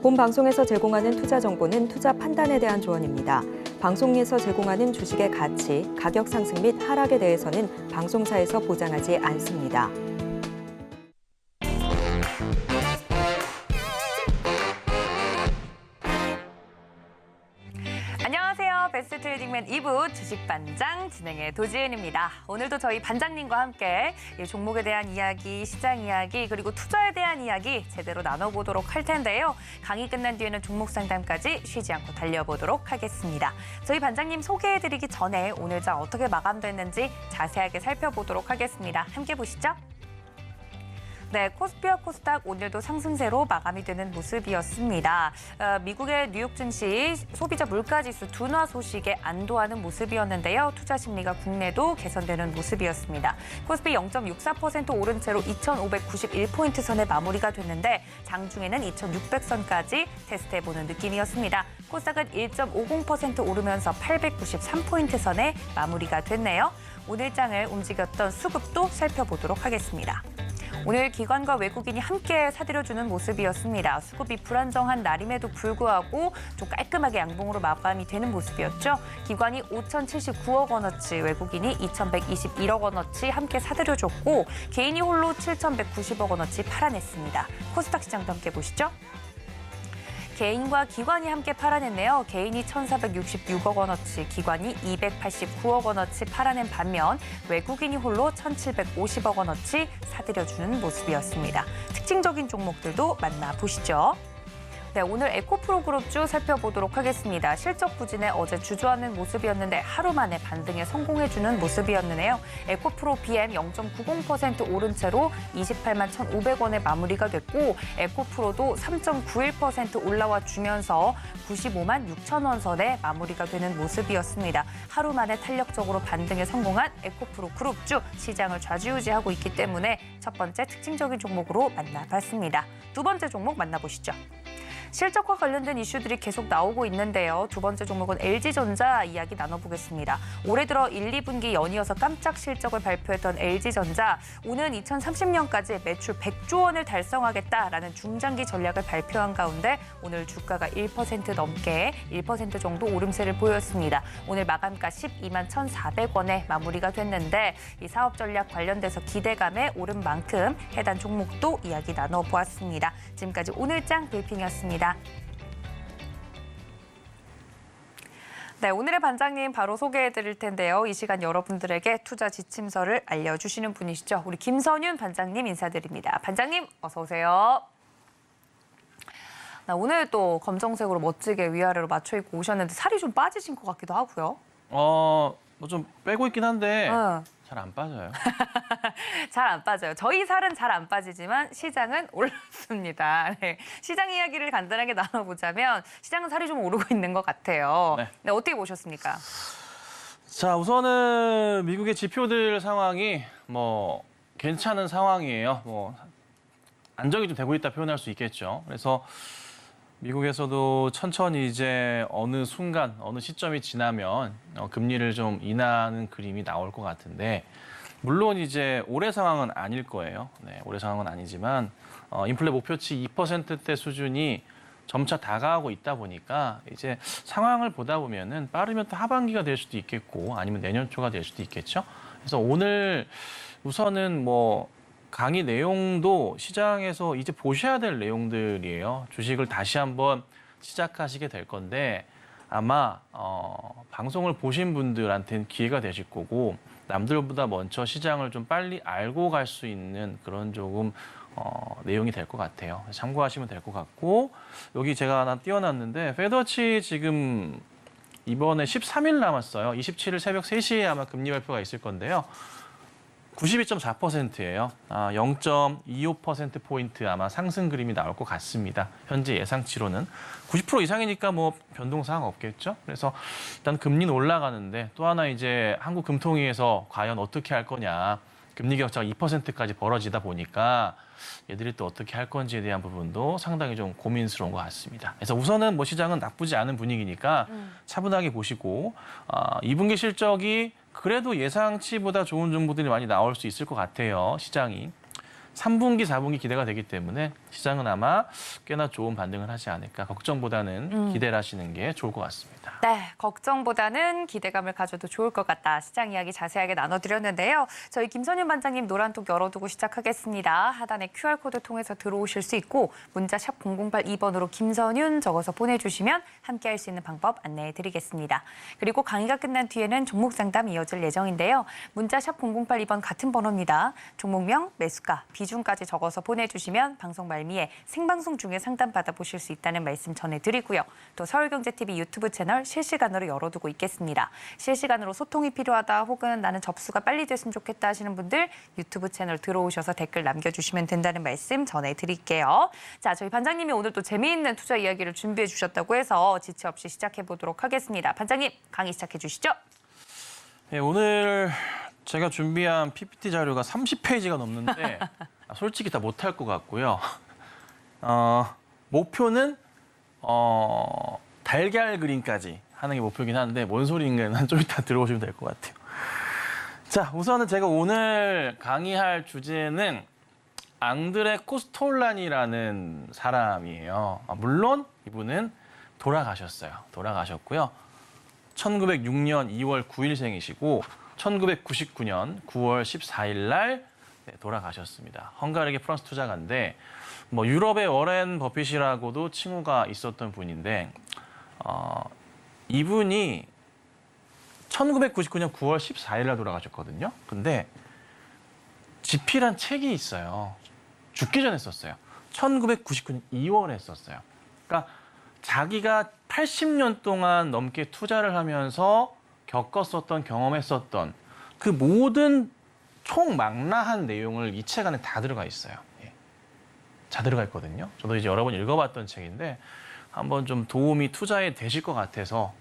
본 방송에서 제공하는 투자 정보는 투자 판단에 대한 조언입니다. 방송에서 제공하는 주식의 가치, 가격 상승 및 하락에 대해서는 방송사에서 보장하지 않습니다. 안녕하세요. 베스트 트레이딩맨 2부 주식반장 진행의 도지은입니다. 오늘도 저희 반장님과 함께 이 종목에 대한 이야기, 시장 이야기, 그리고 투자에 대한 이야기 제대로 나눠보도록 할 텐데요. 강의 끝난 뒤에는 종목 상담까지 쉬지 않고 달려보도록 하겠습니다. 저희 반장님 소개해드리기 전에 오늘 장 어떻게 마감됐는지 자세하게 살펴보도록 하겠습니다. 함께 보시죠. 네, 코스피와 코스닥 오늘도 상승세로 마감이 되는 모습이었습니다. 미국의 뉴욕 증시 소비자 물가지수 둔화 소식에 안도하는 모습이었는데요. 투자 심리가 국내도 개선되는 모습이었습니다. 코스피 0.64% 오른 채로 2,591포인트 선에 마무리가 됐는데 장중에는 2,600선까지 테스트해보는 느낌이었습니다. 코스닥은 1.50% 오르면서 893포인트 선에 마무리가 됐네요. 오늘 장을 움직였던 수급도 살펴보도록 하겠습니다. 오늘 기관과 외국인이 함께 사들여주는 모습이었습니다. 수급이 불안정한 날임에도 불구하고 좀 깔끔하게 양봉으로 마감이 되는 모습이었죠. 기관이 5,079억 원어치, 외국인이 2,121억 원어치 함께 사들여줬고 개인이 홀로 7,190억 원어치 팔아냈습니다. 코스닥 시장도 함께 보시죠. 개인과 기관이 함께 팔아냈네요. 개인이 1,466억 원어치, 기관이 289억 원어치 팔아낸 반면 외국인이 홀로 1,750억 원어치 사들여주는 모습이었습니다. 특징적인 종목들도 만나보시죠. 네, 오늘 에코프로그룹주 살펴보도록 하겠습니다. 실적 부진에 어제 주저하는 모습이었는데 하루 만에 반등에 성공해주는 모습이었는데요. 에코프로 BM 0.90% 오른 채로 28만 1,500원에 마무리가 됐고 에코프로도 3.91% 올라와 주면서 95만 6천 원 선에 마무리가 되는 모습이었습니다. 하루 만에 탄력적으로 반등에 성공한 에코프로 그룹주 시장을 좌지우지하고 있기 때문에 첫 번째 특징적인 종목으로 만나봤습니다. 두 번째 종목 만나보시죠. 실적과 관련된 이슈들이 계속 나오고 있는데요. 두 번째 종목은 LG전자 이야기 나눠보겠습니다. 올해 들어 1, 2분기 연이어서 깜짝 실적을 발표했던 LG전자, 오는 2030년까지 매출 100조 원을 달성하겠다라는 중장기 전략을 발표한 가운데 오늘 주가가 1% 넘게 1% 정도 오름세를 보였습니다. 오늘 마감가 12만 1,400원에 마무리가 됐는데 이 사업 전략 관련돼서 기대감에 오른 만큼 해당 종목도 이야기 나눠보았습니다. 지금까지 오늘장 브리핑이었습니다. 네, 오늘의 반장님 바로 소개해드릴 텐데요. 이 시간 여러분들에게 투자 지침서를 알려주시는 분이시죠. 우리 김선윤 반장님 인사드립니다. 반장님 어서 오세요. 오늘 또 검정색으로 멋지게 위아래로 맞춰 입고 오셨는데 살이 좀 빠지신 것 같기도 하고요. 뭐 좀 빼고 있긴 한데 잘 안 빠져요. 잘 안 빠져요. 저희 살은 잘 안 빠지지만 시장은 올랐습니다. 네. 시장 이야기를 간단하게 나눠보자면 시장은 살이 좀 오르고 있는 것 같아요. 네. 네, 어떻게 보셨습니까? 자, 우선은 미국의 지표들 상황이 뭐 괜찮은 상황이에요. 뭐 안정이 좀 되고 있다 표현할 수 있겠죠. 그래서 미국에서도 천천히 이제 어느 순간, 어느 시점이 지나면 금리를 좀 인하하는 그림이 나올 것 같은데 물론 이제 올해 상황은 아닐 거예요. 네, 올해 상황은 아니지만 인플레 목표치 2%대 수준이 점차 다가오고 있다 보니까 이제 상황을 보다 보면은 빠르면 또 하반기가 될 수도 있겠고 아니면 내년 초가 될 수도 있겠죠. 그래서 오늘 우선은 뭐 강의 내용도 시장에서 이제 보셔야 될 내용들이에요. 주식을 다시 한번 시작하시게 될 건데 아마 방송을 보신 분들한테는 기회가 되실 거고 남들보다 먼저 시장을 좀 빨리 알고 갈 수 있는 그런 조금 내용이 될 것 같아요. 참고하시면 될 것 같고 여기 제가 하나 띄워놨는데 페더치 지금 이번에 13일 남았어요. 27일 새벽 3시에 아마 금리 발표가 있을 건데요. 92.4%예요. 0.25%포인트 아마 상승 그림이 나올 것 같습니다. 현재 예상치로는. 90% 이상이니까 뭐 변동사항 없겠죠. 그래서 일단 금리는 올라가는데 또 하나 이제 한국금통위에서 과연 어떻게 할 거냐. 금리 격차가 2%까지 벌어지다 보니까 얘들이 또 어떻게 할 건지에 대한 부분도 상당히 좀 고민스러운 것 같습니다. 그래서 우선은 뭐 시장은 나쁘지 않은 분위기니까 차분하게 보시고 2분기 실적이 그래도 예상치보다 좋은 정보들이 많이 나올 수 있을 것 같아요. 시장이. 3분기, 4분기 기대가 되기 때문에 시장은 아마 꽤나 좋은 반등을 하지 않을까. 걱정보다는 기대를 하시는 게 좋을 것 같습니다. 네, 걱정보다는 기대감을 가져도 좋을 것 같다. 시장 이야기 자세하게 나눠드렸는데요. 저희 김선윤 반장님 노란톡 열어두고 시작하겠습니다. 하단에 QR코드 통해서 들어오실 수 있고 문자 샵 0082번으로 김선윤 적어서 보내주시면 함께할 수 있는 방법 안내해드리겠습니다. 그리고 강의가 끝난 뒤에는 종목 상담 이어질 예정인데요. 문자 샵 0082번 같은 번호입니다. 종목명, 매수가, 비중까지 적어서 보내주시면 방송 말미에 생방송 중에 상담 받아보실 수 있다는 말씀 전해드리고요. 또 서울경제TV 유튜브 채널 실시간으로 열어두고 있겠습니다. 실시간으로 소통이 필요하다 혹은 나는 접수가 빨리 됐으면 좋겠다 하시는 분들 유튜브 채널 들어오셔서 댓글 남겨주시면 된다는 말씀 전해드릴게요. 자, 저희 반장님이 오늘 또 재미있는 투자 이야기를 준비해 주셨다고 해서 지체 없이 시작해 보도록 하겠습니다. 반장님, 강의 시작해 주시죠. 네, 오늘 제가 준비한 PPT 자료가 30페이지가 넘는데 솔직히 다 못할 것 같고요. 목표는 달걀 그림까지 하는 게 목표이긴 한데 뭔 소리인가는 좀 이따 들어오시면 될 것 같아요. 자, 우선은 제가 오늘 강의할 주제는 앙드레 코스톨라니라는 사람이에요. 물론 이분은 돌아가셨고요. 1906년 2월 9일생이시고 1999년 9월 14일 날 돌아가셨습니다. 헝가리계 프랑스 투자가인데 유럽의 워렌 버핏이라고도 칭호가 있었던 분인데 이분이 1999년 9월 14일 날 돌아가셨거든요. 근데 지필한 책이 있어요. 죽기 전에 썼어요. 1999년 2월에 썼어요. 그러니까 자기가 80년 동안 넘게 투자를 하면서 겪었었던, 경험했었던 그 모든 총망라한 내용을 이 책 안에 다 들어가 있어요. 다 들어가 있거든요. 저도 이제 여러 번 읽어봤던 책인데 한번 좀 도움이 투자에 되실 것 같아서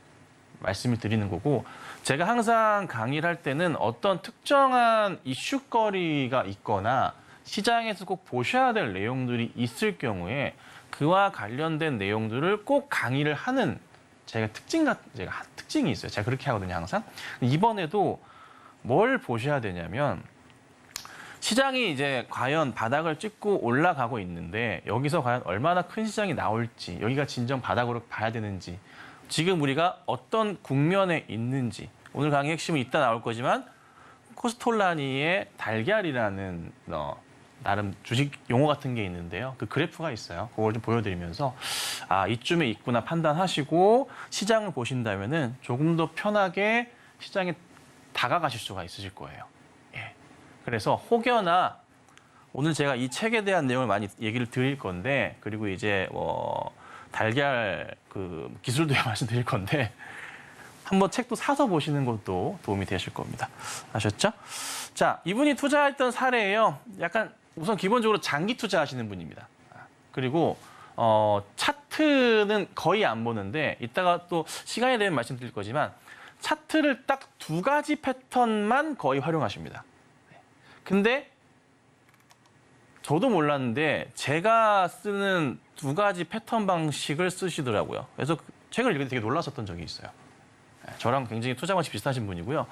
말씀을 드리는 거고, 제가 항상 강의를 할 때는 어떤 특정한 이슈거리가 있거나 시장에서 꼭 보셔야 될 내용들이 있을 경우에 그와 관련된 내용들을 꼭 강의를 하는 제가 특징이 있어요. 제가 그렇게 하거든요, 항상. 이번에도 뭘 보셔야 되냐면 시장이 이제 과연 바닥을 찍고 올라가고 있는데 여기서 과연 얼마나 큰 시장이 나올지, 여기가 진정 바닥으로 봐야 되는지, 지금 우리가 어떤 국면에 있는지, 오늘 강의 핵심은 이따 나올 거지만 코스톨라니의 달걀이라는 나름 주식 용어 같은 게 있는데요. 그 그래프가 있어요. 그걸 좀 보여드리면서 이쯤에 있구나 판단하시고 시장을 보신다면은 조금 더 편하게 시장에 다가가실 수가 있으실 거예요. 그래서 혹여나 오늘 제가 이 책에 대한 내용을 많이 얘기를 드릴 건데, 그리고 이제 달걀 그 기술도 말씀드릴 건데 한번 책도 사서 보시는 것도 도움이 되실 겁니다. 아셨죠? 자, 이분이 투자했던 사례예요. 약간 우선 기본적으로 장기 투자하시는 분입니다. 그리고 차트는 거의 안 보는데 이따가 또 시간이 되면 말씀드릴 거지만 차트를 딱 2가지 패턴만 거의 활용하십니다. 근데 저도 몰랐는데 제가 쓰는 2가지 패턴 방식을 쓰시더라고요. 그래서 책을 읽을 때 되게 놀랐었던 적이 있어요. 저랑 굉장히 투자 방식 비슷하신 분이고요.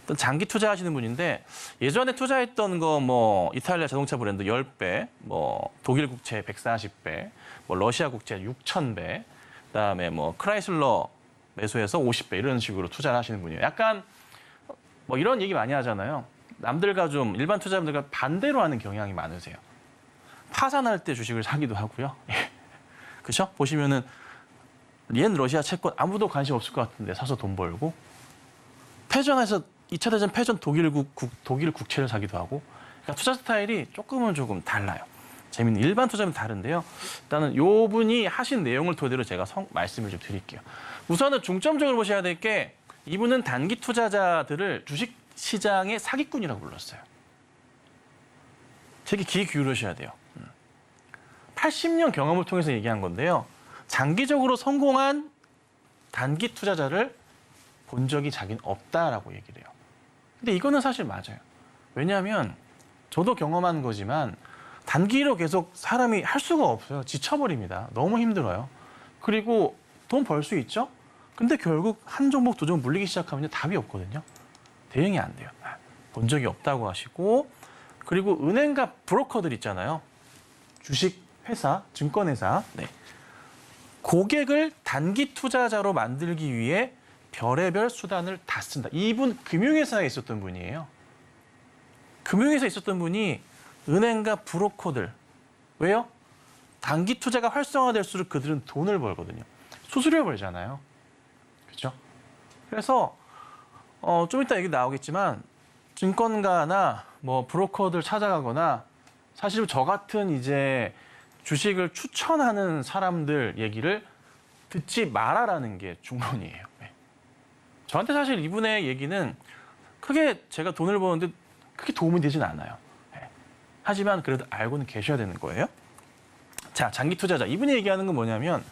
또 장기 투자하시는 분인데 예전에 투자했던 거 이탈리아 자동차 브랜드 10배, 독일 국채 140배, 러시아 국채 6,000배, 그다음에 크라이슬러 매수해서 50배 이런 식으로 투자를 하시는 분이에요. 약간 이런 얘기 많이 하잖아요. 남들과 좀 일반 투자자분들과 반대로 하는 경향이 많으세요. 파산할 때 주식을 사기도 하고요. 그렇죠? 보시면은 옛 러시아 채권 아무도 관심 없을 것 같은데 사서 돈 벌고, 패전해서 2차 대전 패전 독일 국채를 사기도 하고, 그러니까 투자 스타일이 조금 달라요. 재밌는 일반 투자는 다른데요. 일단은 요 분이 하신 내용을 토대로 제가 말씀을 좀 드릴게요. 우선은 중점적으로 보셔야 될 게 이분은 단기 투자자들을 주식 시장의 사기꾼이라고 불렀어요. 되게 귀 기울이셔야 돼요. 80년 경험을 통해서 얘기한 건데요. 장기적으로 성공한 단기 투자자를 본 적이 자기는 없다라고 얘기를 해요. 근데 이거는 사실 맞아요. 왜냐하면 저도 경험한 거지만 단기로 계속 사람이 할 수가 없어요. 지쳐버립니다. 너무 힘들어요. 그리고 돈 벌 수 있죠? 근데 결국 한 종목, 두 종목 물리기 시작하면 답이 없거든요. 대응이 안 돼요. 본 적이 없다고 하시고, 그리고 은행과 브로커들 있잖아요. 주식 회사, 증권회사. 네. 고객을 단기 투자자로 만들기 위해 별의별 수단을 다 쓴다. 이분 금융회사에 있었던 분이에요. 금융회사에 있었던 분이 은행과 브로커들. 왜요? 단기 투자가 활성화될수록 그들은 돈을 벌거든요. 수수료 벌잖아요. 그렇죠? 그래서 좀 이따 얘기 나오겠지만 증권가나 뭐 브로커들 찾아가거나 사실 저 같은 이제 주식을 추천하는 사람들 얘기를 듣지 말아라는 게 중론이에요. 네. 저한테 사실 이분의 얘기는 크게 제가 돈을 버는데 크게 도움이 되진 않아요. 네. 하지만 그래도 알고는 계셔야 되는 거예요. 자, 장기 투자자. 이분이 얘기하는 건 뭐냐면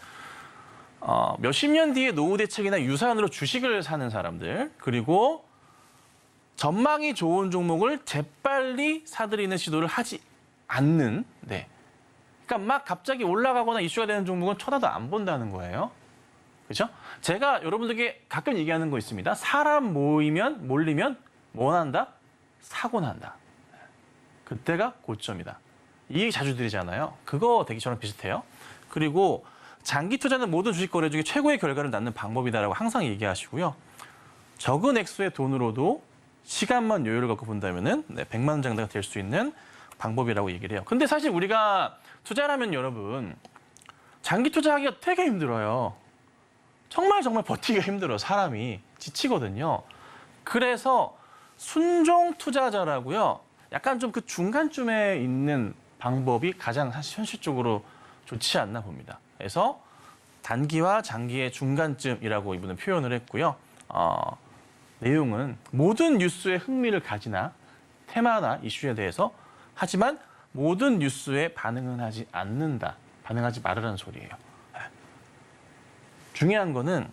몇십 년 뒤에 노후 대책이나 유산으로 주식을 사는 사람들, 그리고 전망이 좋은 종목을 재빨리 사들이는 시도를 하지 않는, 네. 그러니까 막 갑자기 올라가거나 이슈가 되는 종목은 쳐다도 안 본다는 거예요. 그렇죠? 제가 여러분들에게 가끔 얘기하는 거 있습니다. 사람 몰리면 뭐 한다? 사고 난다. 그때가 고점이다. 이 얘기 자주 드리잖아요. 그거 되게 저랑 비슷해요. 그리고 장기 투자는 모든 주식 거래 중에 최고의 결과를 낳는 방법이다라고 항상 얘기하시고요. 적은 액수의 돈으로도 시간만 여유를 갖고 본다면은 100만 원 장자가 될 수 있는 방법이라고 얘기를 해요. 근데 사실 우리가 투자를 하면 여러분 장기 투자하기가 되게 힘들어요. 정말 버티기가 힘들어요. 사람이 지치거든요. 그래서 순종 투자자라고요. 약간 좀 그 중간쯤에 있는 방법이 가장 사실 현실적으로 좋지 않나 봅니다. 그래서 단기와 장기의 중간쯤이라고 이분은 표현을 했고요. 내용은 모든 뉴스에 흥미를 가지나 테마나 이슈에 대해서 하지만 모든 뉴스에 반응은 하지 않는다. 반응하지 말으라는 소리예요. 중요한 거는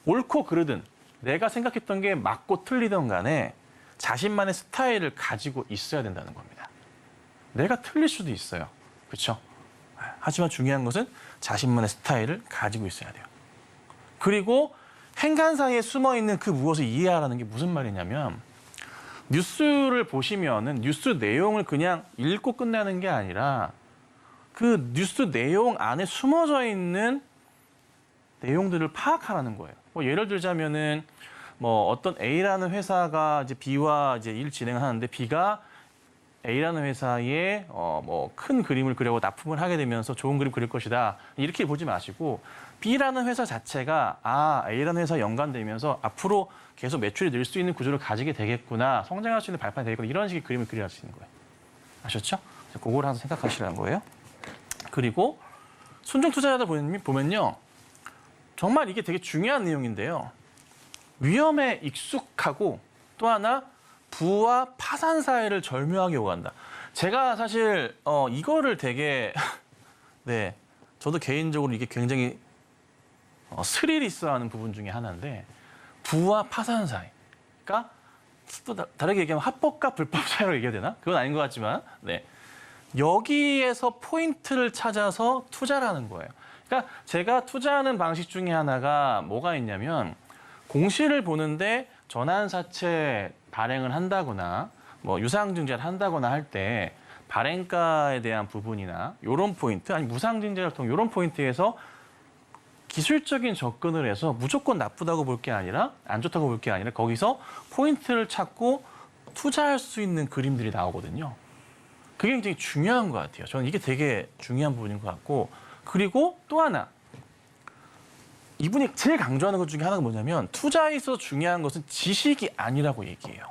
옳고 그르든 내가 생각했던 게 맞고 틀리든 간에 자신만의 스타일을 가지고 있어야 된다는 겁니다. 내가 틀릴 수도 있어요. 그렇죠? 하지만 중요한 것은 자신만의 스타일을 가지고 있어야 돼요. 그리고 행간 사이에 숨어있는 그 무엇을 이해하라는 게 무슨 말이냐면 뉴스를 보시면은 뉴스 내용을 그냥 읽고 끝나는 게 아니라 그 뉴스 내용 안에 숨어져 있는 내용들을 파악하라는 거예요. 뭐 예를 들자면은 뭐 어떤 A라는 회사가 이제 B와 이제 일 진행을 하는데 B가 A라는 회사에 뭐 큰 그림을 그려고 납품을 하게 되면서 좋은 그림 그릴 것이다. 이렇게 보지 마시고 B라는 회사 자체가 A라는 회사 연관되면서 앞으로 계속 매출이 늘 수 있는 구조를 가지게 되겠구나. 성장할 수 있는 발판이 되겠구나. 이런 식의 그림을 그려야 하시는 거예요. 아셨죠? 그걸 항상 생각하시라는 거예요. 그리고 순종 투자자들 보면요. 정말 이게 되게 중요한 내용인데요. 위험에 익숙하고 또 하나 부와 파산 사이를 절묘하게 오간다. 제가 사실 이거를 되게 네 저도 개인적으로 이게 굉장히 스릴 있어하는 부분 중에 하나인데 부와 파산 사이. 그러니까 또 다르게 얘기하면 합법과 불법 사이라고 얘기해야 되나? 그건 아닌 것 같지만 네 여기에서 포인트를 찾아서 투자를 하는 거예요. 그러니까 제가 투자하는 방식 중에 하나가 뭐가 있냐면 공시를 보는데 전환사채 발행을 한다거나 뭐 유상증자를 한다거나 할 때 발행가에 대한 부분이나 이런 포인트, 아니 무상증자를 통해 이런 포인트에서 기술적인 접근을 해서 무조건 나쁘다고 볼 게 아니라 안 좋다고 볼 게 아니라 거기서 포인트를 찾고 투자할 수 있는 그림들이 나오거든요. 그게 굉장히 중요한 것 같아요. 저는 이게 되게 중요한 부분인 것 같고 그리고 또 하나 이분이 제일 강조하는 것 중에 하나가 뭐냐면 투자에 있어서 중요한 것은 지식이 아니라고 얘기해요.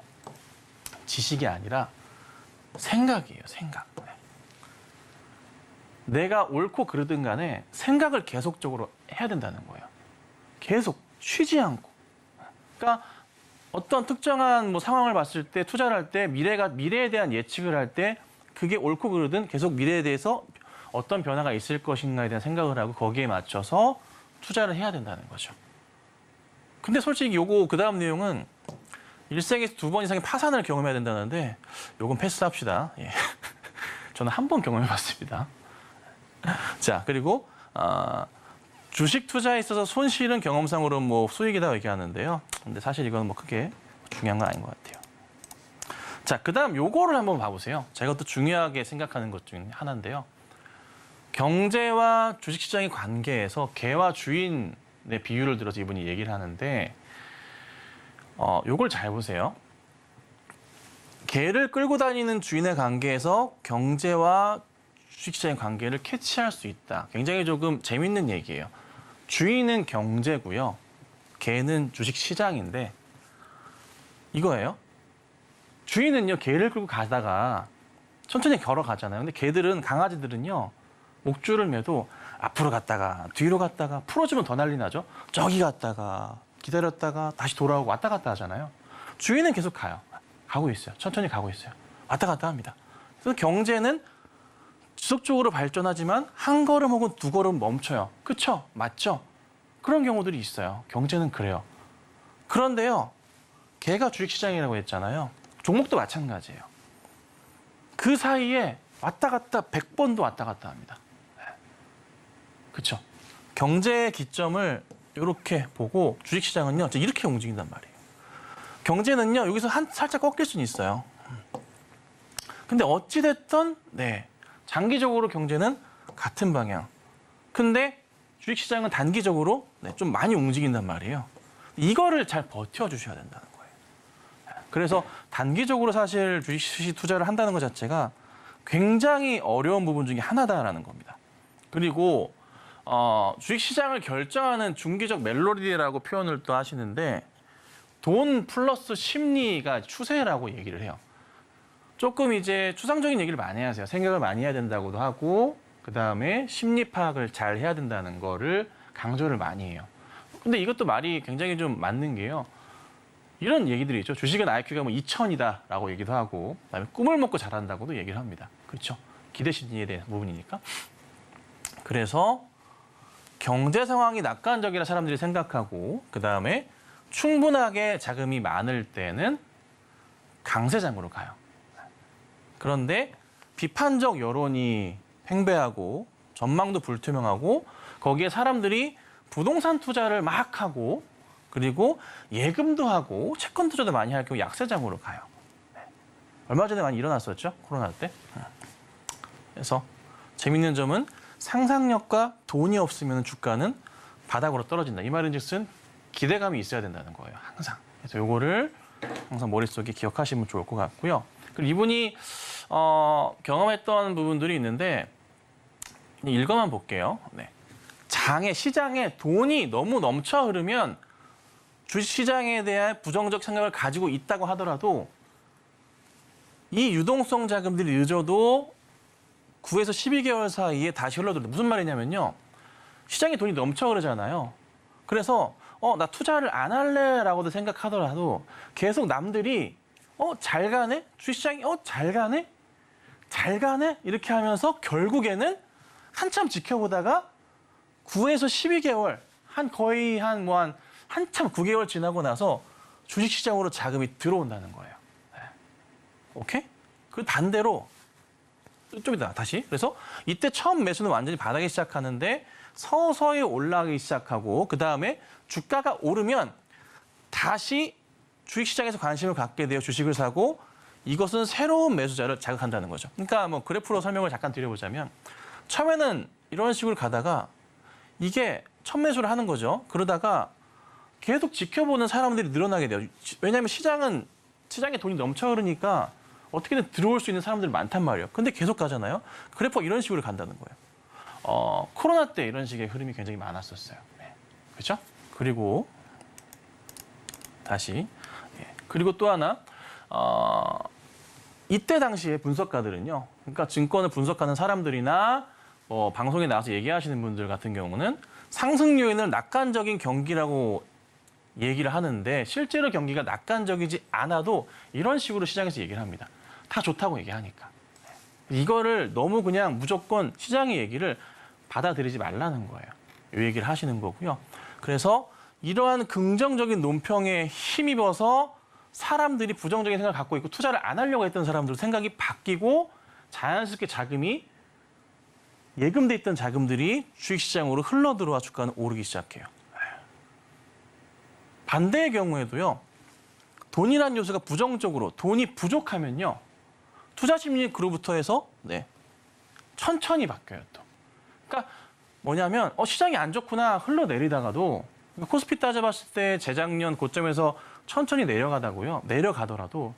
지식이 아니라 생각이에요. 생각. 네. 내가 옳고 그르든 간에 생각을 계속적으로 해야 된다는 거예요. 계속 쉬지 않고. 그러니까 어떤 특정한 뭐 상황을 봤을 때 투자를 할 때 미래에 대한 예측을 할 때 그게 옳고 그르든 계속 미래에 대해서 어떤 변화가 있을 것인가에 대한 생각을 하고 거기에 맞춰서 투자를 해야 된다는 거죠. 근데 솔직히 요거 그다음 내용은 일생에서 2번 이상의 파산을 경험해야 된다는데 요건 패스합시다. 예. 저는 한 번 경험해봤습니다. 자 그리고 주식 투자에 있어서 손실은 경험상으로 뭐 수익이다 얘기하는데요. 근데 사실 이건 뭐 크게 중요한 건 아닌 것 같아요. 자, 그다음 요거를 한번 봐보세요. 제가 또 중요하게 생각하는 것 중에 하나인데요. 경제와 주식시장의 관계에서 개와 주인의 비유를 들어서 이분이 얘기를 하는데 요걸 잘 보세요. 개를 끌고 다니는 주인의 관계에서 경제와 주식시장의 관계를 캐치할 수 있다. 굉장히 조금 재밌는 얘기예요. 주인은 경제고요. 개는 주식시장인데 이거예요. 주인은요, 개를 끌고 가다가 천천히 걸어가잖아요. 근데 개들은, 강아지들은요, 목줄을 매도 앞으로 갔다가 뒤로 갔다가 풀어주면 더 난리 나죠. 저기 갔다가 기다렸다가 다시 돌아오고 왔다 갔다 하잖아요. 주인은 계속 가요. 가고 있어요. 천천히 가고 있어요. 왔다 갔다 합니다. 그래서 경제는 지속적으로 발전하지만 한 걸음 혹은 두 걸음 멈춰요. 그렇죠? 맞죠? 그런 경우들이 있어요. 경제는 그래요. 그런데요, 개가 주식시장이라고 했잖아요. 종목도 마찬가지예요. 그 사이에 왔다 갔다 100번도 왔다 갔다 합니다. 그렇죠? 경제의 기점을 이렇게 보고 주식시장은요, 이렇게 움직인단 말이에요. 경제는요, 여기서 살짝 꺾일 수는 있어요. 근데 어찌됐든, 네, 장기적으로 경제는 같은 방향. 근데 주식시장은 단기적으로 좀 많이 움직인단 말이에요. 이거를 잘 버텨주셔야 된다는 거예요. 그래서 단기적으로 사실 주식 투자를 한다는 것 자체가 굉장히 어려운 부분 중에 하나다라는 겁니다. 그리고 주식시장을 결정하는 중기적 멜로디라고 표현을 또 하시는데 돈 플러스 심리가 추세라고 얘기를 해요. 조금 이제 추상적인 얘기를 많이 하세요. 생각을 많이 해야 된다고도 하고 그다음에 심리 파악을 잘 해야 된다는 거를 강조를 많이 해요. 근데 이것도 말이 굉장히 좀 맞는 게요. 이런 얘기들이 있죠. 주식은 IQ가 뭐 2000이다라고 얘기도 하고 그다음에 꿈을 먹고 잘한다고도 얘기를 합니다. 그렇죠? 기대 심리에 대한 부분이니까. 그래서 경제 상황이 낙관적이라 사람들이 생각하고 그다음에 충분하게 자금이 많을 때는 강세장으로 가요. 그런데 비판적 여론이 횡배하고 전망도 불투명하고 거기에 사람들이 부동산 투자를 막 하고 그리고 예금도 하고 채권 투자도 많이 할 경우 약세장으로 가요. 얼마 전에 많이 일어났었죠? 코로나 때. 그래서 재밌는 점은 상상력과 돈이 없으면 주가는 바닥으로 떨어진다. 이 말인즉슨 기대감이 있어야 된다는 거예요. 항상. 그래서 요거를 항상 머릿속에 기억하시면 좋을 것 같고요. 그리고 이분이 경험했던 부분들이 있는데 읽어만 볼게요. 네. 시장에 돈이 너무 넘쳐 흐르면 주식시장에 대한 부정적 생각을 가지고 있다고 하더라도 이 유동성 자금들이 늦어도 9에서 12개월 사이에 다시 흘러들어요. 무슨 말이냐면요. 시장에 돈이 넘쳐 흐르잖아요. 그래서 나 투자를 안 할래라고도 생각하더라도 계속 남들이 잘 가네? 주식시장이 잘 가네? 잘 가네? 이렇게 하면서 결국에는 한참 지켜보다가 9에서 12개월, 한참 9개월 지나고 나서 주식시장으로 자금이 들어온다는 거예요. 네. 오케이? 그 반대로 좀 이따 다시. 그래서 이때 처음 매수는 완전히 바닥에 시작하는데 서서히 올라가기 시작하고 그다음에 주가가 오르면 다시 주식시장에서 관심을 갖게 되어 주식을 사고 이것은 새로운 매수자를 자극한다는 거죠. 그러니까 뭐 그래프로 설명을 잠깐 드려보자면 처음에는 이런 식으로 가다가 이게 첫 매수를 하는 거죠. 그러다가 계속 지켜보는 사람들이 늘어나게 돼요. 왜냐하면 시장에 돈이 넘쳐 흐르니까 어떻게든 들어올 수 있는 사람들이 많단 말이에요. 근데 계속 가잖아요. 그래프가 이런 식으로 간다는 거예요. 코로나 때 이런 식의 흐름이 굉장히 많았었어요. 네. 그렇죠? 그리고 다시 그리고 또 하나 이때 당시에 분석가들은요. 그러니까 증권을 분석하는 사람들이나 방송에 나와서 얘기하시는 분들 같은 경우는 상승 요인을 낙관적인 경기라고 얘기를 하는데 실제로 경기가 낙관적이지 않아도 이런 식으로 시장에서 얘기를 합니다. 다 좋다고 얘기하니까. 이거를 너무 그냥 무조건 시장의 얘기를 받아들이지 말라는 거예요. 이 얘기를 하시는 거고요. 그래서 이러한 긍정적인 논평에 힘입어서 사람들이 부정적인 생각을 갖고 있고 투자를 안 하려고 했던 사람들 생각이 바뀌고 자연스럽게 자금이 예금돼 있던 자금들이 주식시장으로 흘러들어와 주가는 오르기 시작해요. 반대의 경우에도요. 돈이란 요소가 부정적으로 돈이 부족하면요. 투자 심리 그로부터 해서 천천히 바뀌어요 또. 그러니까 뭐냐면 시장이 안 좋구나 흘러내리다가도 그러니까 코스피 따져봤을 때 재작년 고점에서 천천히 내려가더라도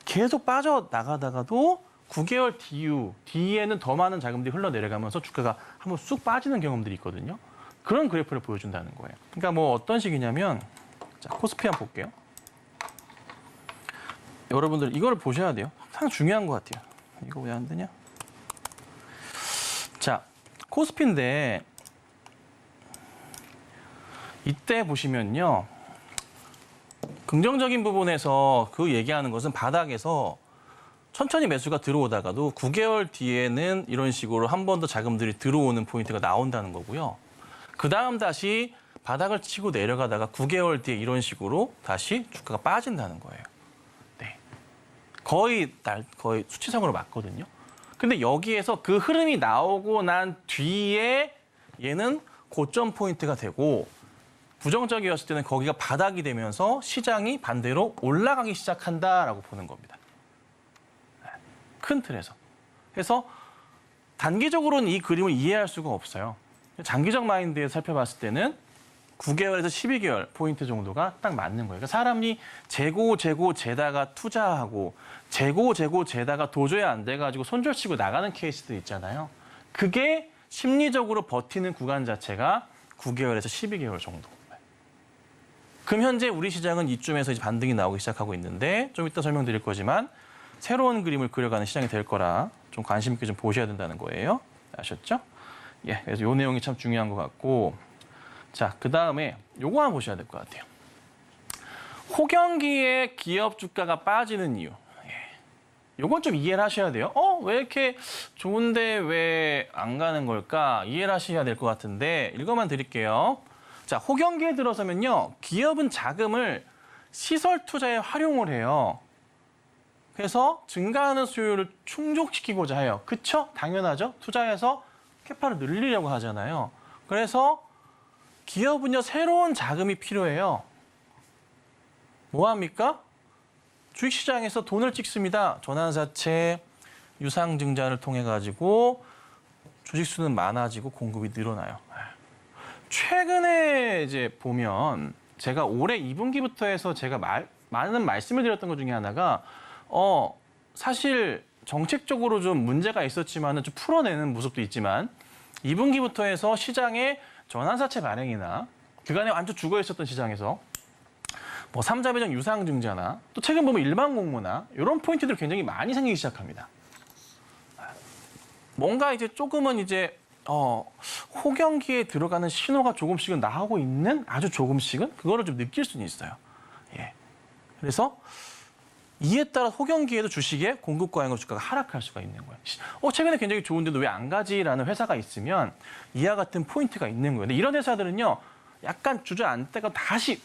계속 빠져나가다가도 9개월 뒤에는 더 많은 자금들이 흘러내려가면서 주가가 한번 쑥 빠지는 경험들이 있거든요. 그런 그래프를 보여준다는 거예요. 그러니까 뭐 어떤 식이냐면 자, 코스피 한번 볼게요. 여러분들 이걸 보셔야 돼요. 상당히 중요한 것 같아요. 이거 왜 안 되냐? 자, 코스피인데 이때 보시면요. 긍정적인 부분에서 그 얘기하는 것은 바닥에서 천천히 매수가 들어오다가도 9개월 뒤에는 이런 식으로 한 번 더 자금들이 들어오는 포인트가 나온다는 거고요. 그다음 다시 바닥을 치고 내려가다가 9개월 뒤에 이런 식으로 다시 주가가 빠진다는 거예요. 네. 거의 수치상으로 맞거든요. 근데 여기에서 그 흐름이 나오고 난 뒤에 얘는 고점 포인트가 되고 부정적이었을 때는 거기가 바닥이 되면서 시장이 반대로 올라가기 시작한다라고 보는 겁니다. 큰 틀에서. 그래서 단기적으로는 이 그림을 이해할 수가 없어요. 장기적 마인드에서 살펴봤을 때는 9개월에서 12개월 포인트 정도가 딱 맞는 거예요. 그러니까 사람이 재고 재다가 투자하고 재고 재다가 도저히 안 돼가지고 손절치고 나가는 케이스들 있잖아요. 그게 심리적으로 버티는 구간 자체가 9개월에서 12개월 정도. 그럼 현재 우리 시장은 이쯤에서 이제 반등이 나오기 시작하고 있는데 좀 이따 설명드릴 거지만 새로운 그림을 그려가는 시장이 될 거라 좀 관심 있게 좀 보셔야 된다는 거예요. 아셨죠? 예, 그래서 이 내용이 참 중요한 것 같고 자, 그 다음에 요거 한번 보셔야 될 것 같아요. 호경기에 기업 주가가 빠지는 이유. 요건 좀 이해를 하셔야 돼요. 왜 이렇게 좋은데 왜 안 가는 걸까? 이해를 하셔야 될 것 같은데 읽어만 드릴게요. 자, 호경기에 들어서면요. 기업은 자금을 시설 투자에 활용을 해요. 그래서 증가하는 수요를 충족시키고자 해요. 그쵸? 당연하죠. 투자해서 캐파를 늘리려고 하잖아요. 그래서 기업은요, 새로운 자금이 필요해요. 뭐합니까? 주식시장에서 돈을 찍습니다. 전환사채, 유상증자를 통해 가지고 주식수는 많아지고 공급이 늘어나요. 최근에 이제 보면 제가 올해 2분기부터 해서 제가 많은 말씀을 드렸던 것 중에 하나가 사실 정책적으로 좀 문제가 있었지만은 좀 풀어내는 모습도 있지만 2분기부터 해서 시장에 전환사채 발행이나 그간에 완전 죽어 있었던 시장에서 뭐 3자 배정 유상증자나 또 최근 보면 일반 공모나 이런 포인트들이 굉장히 많이 생기기 시작합니다. 뭔가 이제 조금은 이제 호경기에 들어가는 신호가 조금씩은 나오고 있는 아주 조금씩은 그거를 좀 느낄 수는 있어요. 예. 그래서 이에 따라 호경기에도 주식의 공급 과잉으로 주가가 하락할 수가 있는 거예요. 최근에 굉장히 좋은데도 왜 안 가지라는 회사가 있으면 이와 같은 포인트가 있는 거예요. 근데 이런 회사들은요, 약간 주저앉다가 다시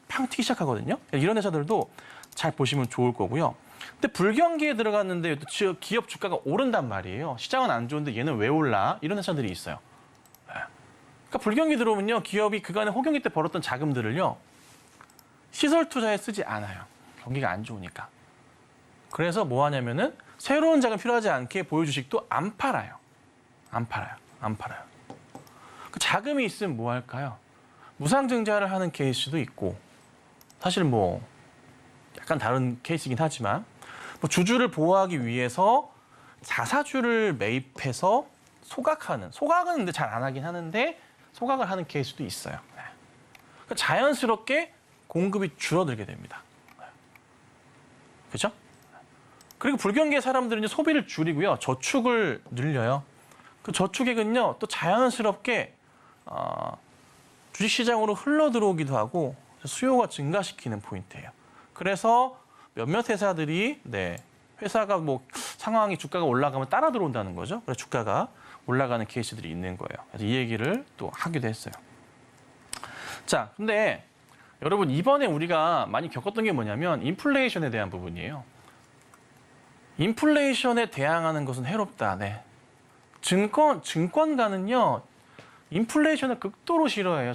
팡 튀기 시작하거든요. 이런 회사들도 잘 보시면 좋을 거고요. 근데 불경기에 들어갔는데 기업 주가가 오른단 말이에요. 시장은 안 좋은데 얘는 왜 올라? 이런 회사들이 있어요. 그러니까 불경기 들어오면요, 기업이 그간에 호경기 때 벌었던 자금들을요, 시설 투자에 쓰지 않아요. 경기가 안 좋으니까. 그래서 뭐 하냐면은 새로운 자금 필요하지 않게 보유 주식도 안 팔아요. 안 팔아요. 그 자금이 있으면 뭐 할까요? 무상증자를 하는 케이스도 있고, 사실 뭐 약간 다른 케이스이긴 하지만 뭐 주주를 보호하기 위해서 자사주를 매입해서 소각은 근데 잘 안 하긴 하는데 소각을 하는 케이스도 있어요. 그러니까 자연스럽게 공급이 줄어들게 됩니다. 그렇죠? 그리고 불경기의 사람들은 소비를 줄이고요, 저축을 늘려요. 그 저축액은요, 또 자연스럽게 주식시장으로 흘러 들어오기도 하고 수요가 증가시키는 포인트예요. 그래서 몇몇 회사들이 회사가 뭐 상황이 주가가 올라가면 따라 들어온다는 거죠. 그래서 주가가 올라가는 케이스들이 있는 거예요. 그래서 이 얘기를 또 하기도 했어요. 자, 근데 여러분 이번에 우리가 많이 겪었던 게 뭐냐면 인플레이션에 대한 부분이에요. 인플레이션에 대항하는 것은 해롭다. 증권가는요, 인플레이션을 극도로 싫어해요.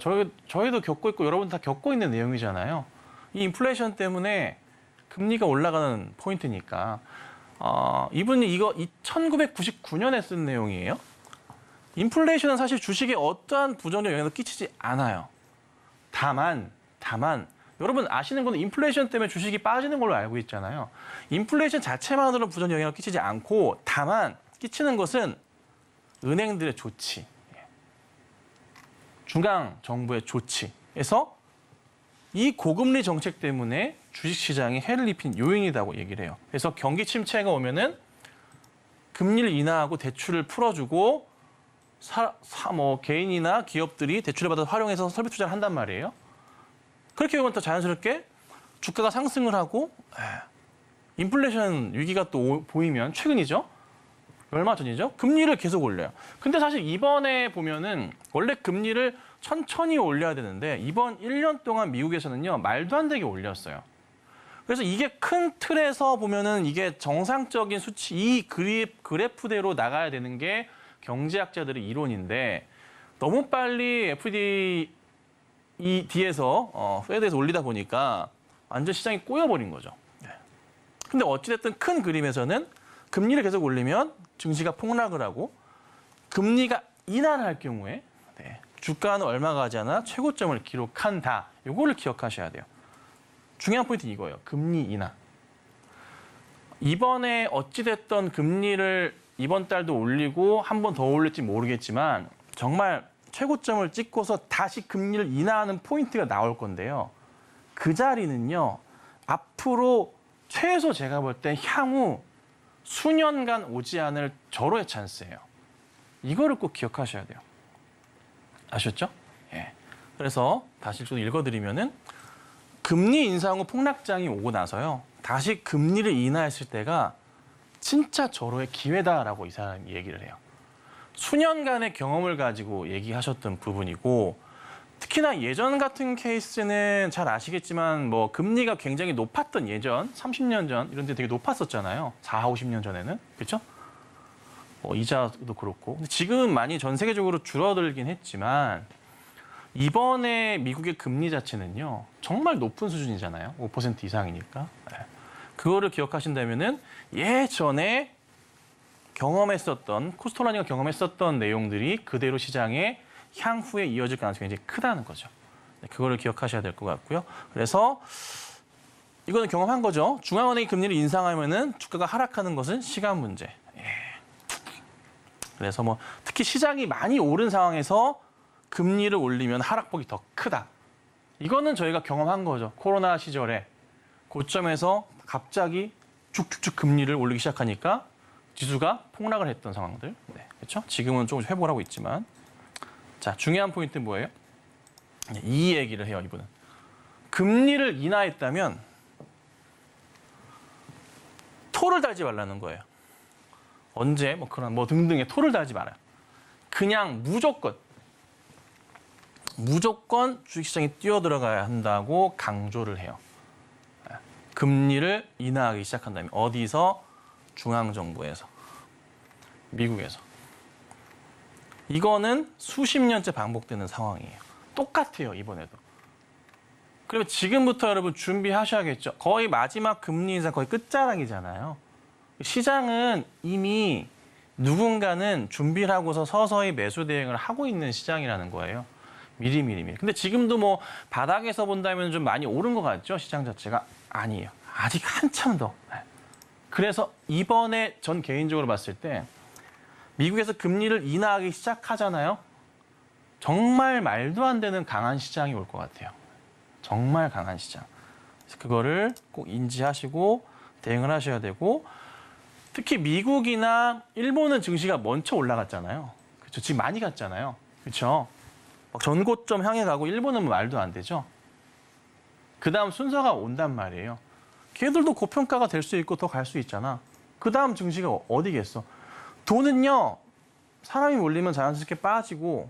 저희도 겪고 있고 여러분 다 겪고 있는 내용이잖아요. 이 인플레이션 때문에 금리가 올라가는 포인트니까. 이분이 이거 1999년에 쓴 내용이에요. 인플레이션은 사실 주식에 어떠한 부정적 영향도 끼치지 않아요. 다만 여러분 아시는 거는 인플레이션 때문에 주식이 빠지는 걸로 알고 있잖아요. 인플레이션 자체만으로는 부정적 영향을 끼치지 않고 다만 끼치는 것은 은행들의 조치, 중앙 정부의 조치에서 이 고금리 정책 때문에 주식시장에 해를 입힌 요인이라고 얘기를 해요. 그래서 경기 침체가 오면은 금리를 인하하고 대출을 풀어주고 개인이나 기업들이 대출을 받아서 활용해서 설비 투자를 한단 말이에요. 그렇게 되면 또 자연스럽게 주가가 상승을 하고 인플레이션 위기가 또 보이면 최근이죠. 얼마 전이죠? 금리를 계속 올려요. 근데 사실 이번에 보면은 원래 금리를 천천히 올려야 되는데 이번 1년 동안 미국에서는요. 말도 안 되게 올렸어요. 그래서 이게 큰 틀에서 보면은 이게 정상적인 수치, 이 그래프대로 나가야 되는 게 경제학자들의 이론인데 너무 빨리 FED에서 페드에서 올리다 보니까 완전 시장이 꼬여버린 거죠. 근데 어찌됐든 큰 그림에서는 금리를 계속 올리면 증시가 폭락을 하고 금리가 인하를 할 경우에 주가는 얼마가 하지 않아 최고점을 기록한다. 이거를 기억하셔야 돼요. 중요한 포인트는 이거예요. 금리 인하. 이번에 어찌됐던 금리를 이번 달도 올리고 한 번 더 올릴지 모르겠지만 정말 최고점을 찍고서 다시 금리를 인하하는 포인트가 나올 건데요. 그 자리는요. 앞으로 최소 제가 볼 때 향후 수년간 오지 않을 절호의 찬스예요. 이거를 꼭 기억하셔야 돼요. 아셨죠? 예. 그래서 다시 좀 읽어드리면은 금리 인상 후 폭락장이 오고 나서요. 다시 금리를 인하했을 때가 진짜 절호의 기회다라고 이 사람이 얘기를 해요. 수년간의 경험을 가지고 얘기하셨던 부분이고 특히나 예전 같은 케이스는 잘 아시겠지만 뭐 금리가 굉장히 높았던 예전 30년 전 이런 데 되게 높았었잖아요. 4, 50년 전에는. 그렇죠? 이자도 그렇고. 근데 지금은 많이 전 세계적으로 줄어들긴 했지만 이번에 미국의 금리 자체는요. 정말 높은 수준이잖아요. 5% 이상이니까. 그거를 기억하신다면은 예전에 경험했었던 코스토라니가 경험했었던 내용들이 그대로 시장에 향후에 이어질 가능성이 굉장히 크다는 거죠. 그거를 기억하셔야 될 것 같고요. 그래서 이거는 경험한 거죠. 중앙은행이 금리를 인상하면은 주가가 하락하는 것은 시간 문제. 그래서 뭐 특히 시장이 많이 오른 상황에서 금리를 올리면 하락폭이 더 크다. 이거는 저희가 경험한 거죠. 코로나 시절에 고점에서 갑자기 쭉쭉쭉 금리를 올리기 시작하니까 지수가 폭락을 했던 상황들. 그렇죠? 지금은 조금 회복을 하고 있지만. 자, 중요한 포인트는 뭐예요? 이 얘기를 해요, 이분은. 금리를 인하했다면 토를 달지 말라는 거예요. 언제? 그런 등등의 토를 달지 말아요. 그냥 무조건 주식시장에 뛰어들어가야 한다고 강조를 해요. 금리를 인하하기 시작한다면 어디서? 중앙정부에서, 미국에서. 이거는 수십 년째 반복되는 상황이에요. 똑같아요, 이번에도. 그리고 지금부터 여러분 준비하셔야겠죠. 거의 마지막 금리 인상 거의 끝자락이잖아요. 시장은 이미 누군가는 준비를 하고서 서서히 매수 대응을 하고 있는 시장이라는 거예요. 미리. 근데 지금도 뭐 바닥에서 본다면 좀 많이 오른 것 같죠? 시장 자체가 아니에요. 아직 한참 더. 그래서 이번에 전 개인적으로 봤을 때 미국에서 금리를 인하하기 시작하잖아요. 정말 말도 안 되는 강한 시장이 올 것 같아요. 정말 강한 시장. 그래서 그거를 꼭 인지하시고 대응을 하셔야 되고 특히 미국이나 일본은 증시가 먼저 올라갔잖아요. 그렇죠? 지금 많이 갔잖아요. 그렇죠? 전고점 향해 가고 일본은 말도 안 되죠. 그다음 순서가 온단 말이에요. 걔들도 고평가가 될 수 있고 더 갈 수 있잖아. 그다음 증시가 어디겠어? 돈은요. 사람이 몰리면 자연스럽게 빠지고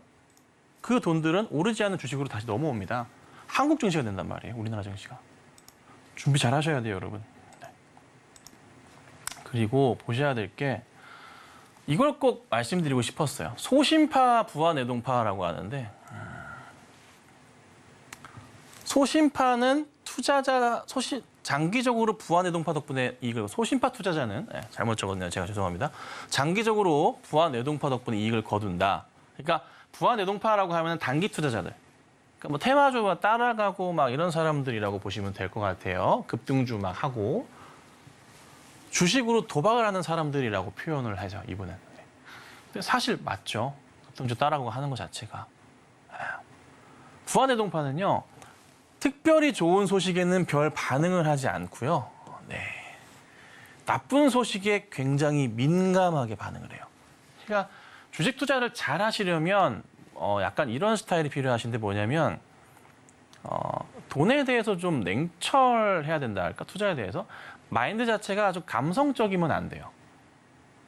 그 돈들은 오르지 않은 주식으로 다시 넘어옵니다. 한국 증시가 된단 말이에요. 우리나라 증시가. 준비 잘 하셔야 돼요, 여러분. 그리고 보셔야 될 게 이걸 꼭 말씀드리고 싶었어요. 소심파, 부하, 내동파라고 하는데 소심파는 장기적으로 부와 내동파 덕분에 이익을 소신파 투자자는 잘못 적었네요. 제가 죄송합니다. 장기적으로 부와 내동파 덕분에 이익을 거둔다. 그러니까 부와 내동파라고 하면 단기 투자자들. 그러니까 뭐 테마주 따라가고 막 이런 사람들이라고 보시면 될 것 같아요. 급등주 막 하고 주식으로 도박을 하는 사람들이라고 표현을 하죠. 이분은. 근데 사실 맞죠. 급등주 따라가고 하는 것 자체가. 부와 내동파는요. 특별히 좋은 소식에는 별 반응을 하지 않고요. 네. 나쁜 소식에 굉장히 민감하게 반응을 해요. 그러니까 주식 투자를 잘 하시려면 약간 이런 스타일이 필요하신데 뭐냐면 돈에 대해서 좀 냉철해야 된다 할까? 투자에 대해서. 마인드 자체가 아주 감성적이면 안 돼요.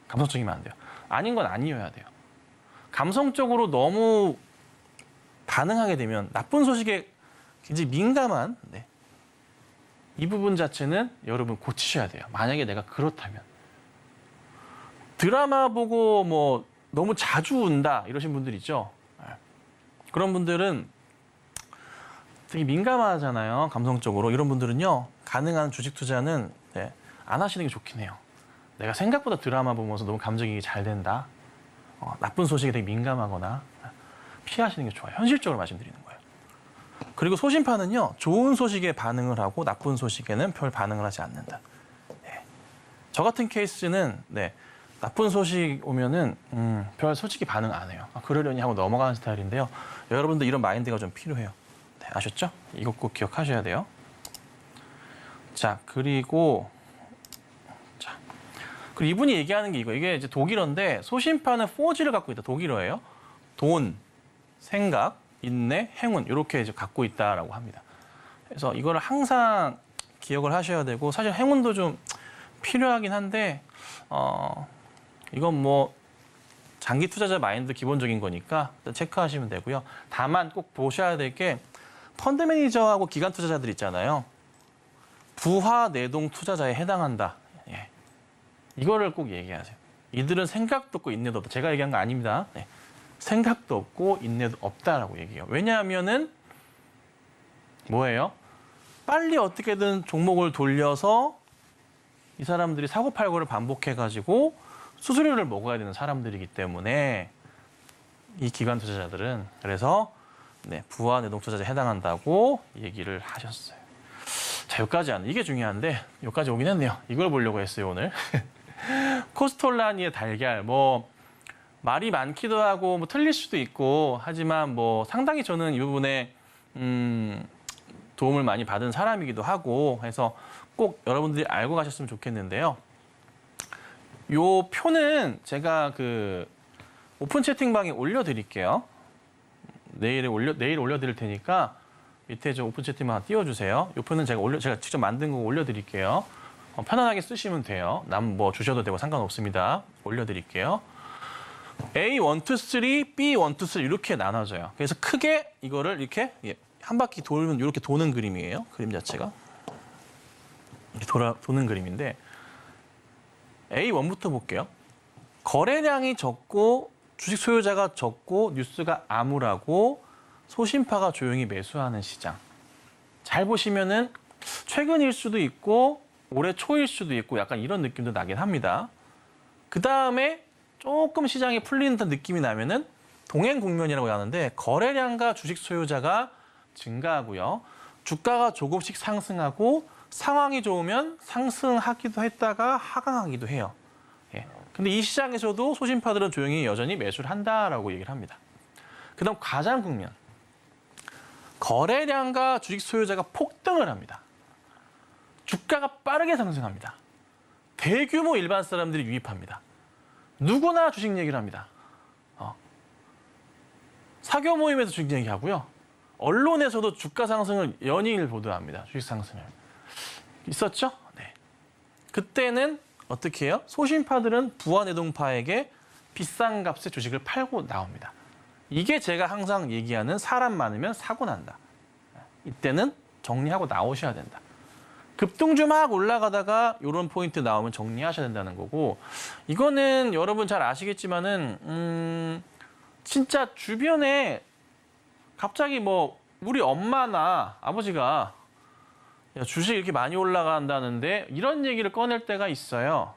감성적이면 안 돼요. 아닌 건 아니어야 돼요. 감성적으로 너무 반응하게 되면 나쁜 소식에 굉장히 민감한 이 부분 자체는 여러분 고치셔야 돼요. 만약에 내가 그렇다면. 드라마 보고 뭐 너무 자주 운다 이러신 분들 있죠. 그런 분들은 되게 민감하잖아요. 감성적으로. 이런 분들은요. 가능한 주식 투자는 안 하시는 게 좋긴 해요. 내가 생각보다 드라마 보면서 너무 감정이 잘 된다. 나쁜 소식에 되게 민감하거나 피하시는 게 좋아요. 현실적으로 말씀드리는 거예요. 그리고 소신파는요. 좋은 소식에 반응을 하고 나쁜 소식에는 별 반응을 하지 않는다. 저 같은 케이스는 나쁜 소식 오면은 별 솔직히 반응 안 해요. 그러려니 하고 넘어가는 스타일인데요. 여러분들 이런 마인드가 좀 필요해요. 아셨죠? 이거 꼭 기억하셔야 돼요. 자, 그리고 이분이 얘기하는 게 이게 이제 독일어인데 소신파는 4G를 갖고 있다. 독일어예요. 돈, 생각, 인내, 행운 이렇게 이제 갖고 있다라고 합니다. 그래서 이거를 항상 기억을 하셔야 되고 사실 행운도 좀 필요하긴 한데 이건 뭐 장기 투자자 마인드 기본적인 거니까 체크하시면 되고요. 다만 꼭 보셔야 될 게 펀드 매니저하고 기관 투자자들 있잖아요. 부하 내동 투자자에 해당한다. 이거를 꼭 얘기하세요. 이들은 생각도 없고 인내도 없다. 제가 얘기한 거 아닙니다. 생각도 없고 인내도 없다라고 얘기해요. 왜냐하면은 뭐예요? 빨리 어떻게든 종목을 돌려서 이 사람들이 사고팔고를 반복해가지고 수수료를 먹어야 되는 사람들이기 때문에 이 기관 투자자들은 그래서 부와 내동 투자자에 해당한다고 얘기를 하셨어요. 자, 여기까지 하는 이게 중요한데 여기까지 오긴 했네요. 이걸 보려고 했어요 오늘. 코스톨라니의 달걀 뭐 말이 많기도 하고 뭐 틀릴 수도 있고 하지만 뭐 상당히 저는 이 부분에 도움을 많이 받은 사람이기도 하고 해서 꼭 여러분들이 알고 가셨으면 좋겠는데요. 요 표는 제가 그 오픈 채팅방에 올려드릴게요. 내일 올려드릴 테니까 밑에 좀 오픈 채팅방 띄워주세요. 요 표는 제가 직접 만든 거 올려드릴게요. 편안하게 쓰시면 돼요. 남 뭐 주셔도 되고 상관없습니다. 올려드릴게요. A1, 2, 3, B1, 2, 3 이렇게 나눠져요. 그래서 크게 이거를 이렇게 한 바퀴 돌면 이렇게 도는 그림이에요. 그림 자체가. 이렇게 도는 그림인데 A1부터 볼게요. 거래량이 적고 주식 소유자가 적고 뉴스가 암울하고 소신파가 조용히 매수하는 시장. 잘 보시면은 최근일 수도 있고 올해 초일 수도 있고 약간 이런 느낌도 나긴 합니다. 그 다음에 조금 시장이 풀리는 듯한 느낌이 나면은 동행 국면이라고 하는데 거래량과 주식 소유자가 증가하고요. 주가가 조금씩 상승하고 상황이 좋으면 상승하기도 했다가 하강하기도 해요. 근데 이 시장에서도 소신파들은 조용히 여전히 매수를 한다라고 얘기를 합니다. 그 다음 과장 국면. 거래량과 주식 소유자가 폭등을 합니다. 주가가 빠르게 상승합니다. 대규모 일반 사람들이 유입합니다. 누구나 주식 얘기를 합니다. 사교 모임에서 주식 얘기하고요. 언론에서도 주가 상승을 연일 보도합니다. 주식 상승을. 있었죠? 네. 그때는 어떻게 해요? 소신파들은 부와 내동파에게 비싼 값에 주식을 팔고 나옵니다. 이게 제가 항상 얘기하는 사람 많으면 사고 난다. 이때는 정리하고 나오셔야 된다. 급등주 막 올라가다가 이런 포인트 나오면 정리하셔야 된다는 거고 이거는 여러분 잘 아시겠지만은 진짜 주변에 갑자기 뭐 우리 엄마나 아버지가 야, 주식 이렇게 많이 올라간다는데 이런 얘기를 꺼낼 때가 있어요.